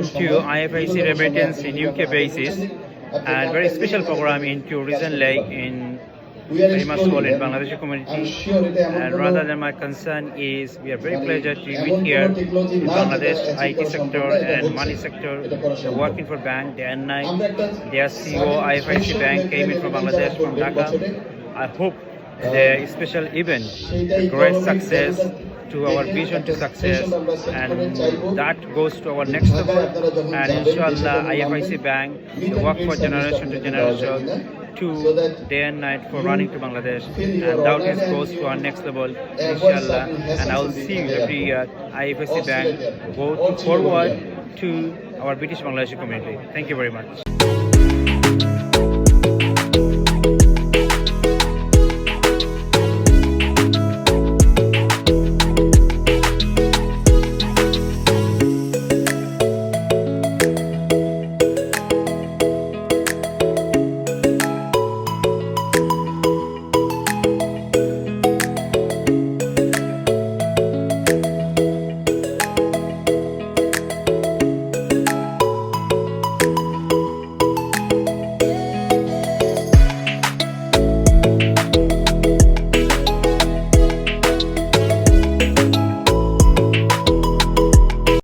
into IFIC remittance in UK basis and very special program into Recent Lake in famous school in Bangladeshi community. And rather than my concern is we are very pleasure to be here in Bangladesh IT sector and money sector. They're working for bank day and night. Their CEO IFIC Bank came in from Bangladesh from Dhaka. I hope the special event a great success to our vision to success, and that goes to our next level. And inshallah, IFIC Bank they work for generation to generation to day and night for running to Bangladesh, and that is goes to our next level, inshallah. And I will see every year IFIC Bank go forward to our British Bangladeshi community. Thank you very much.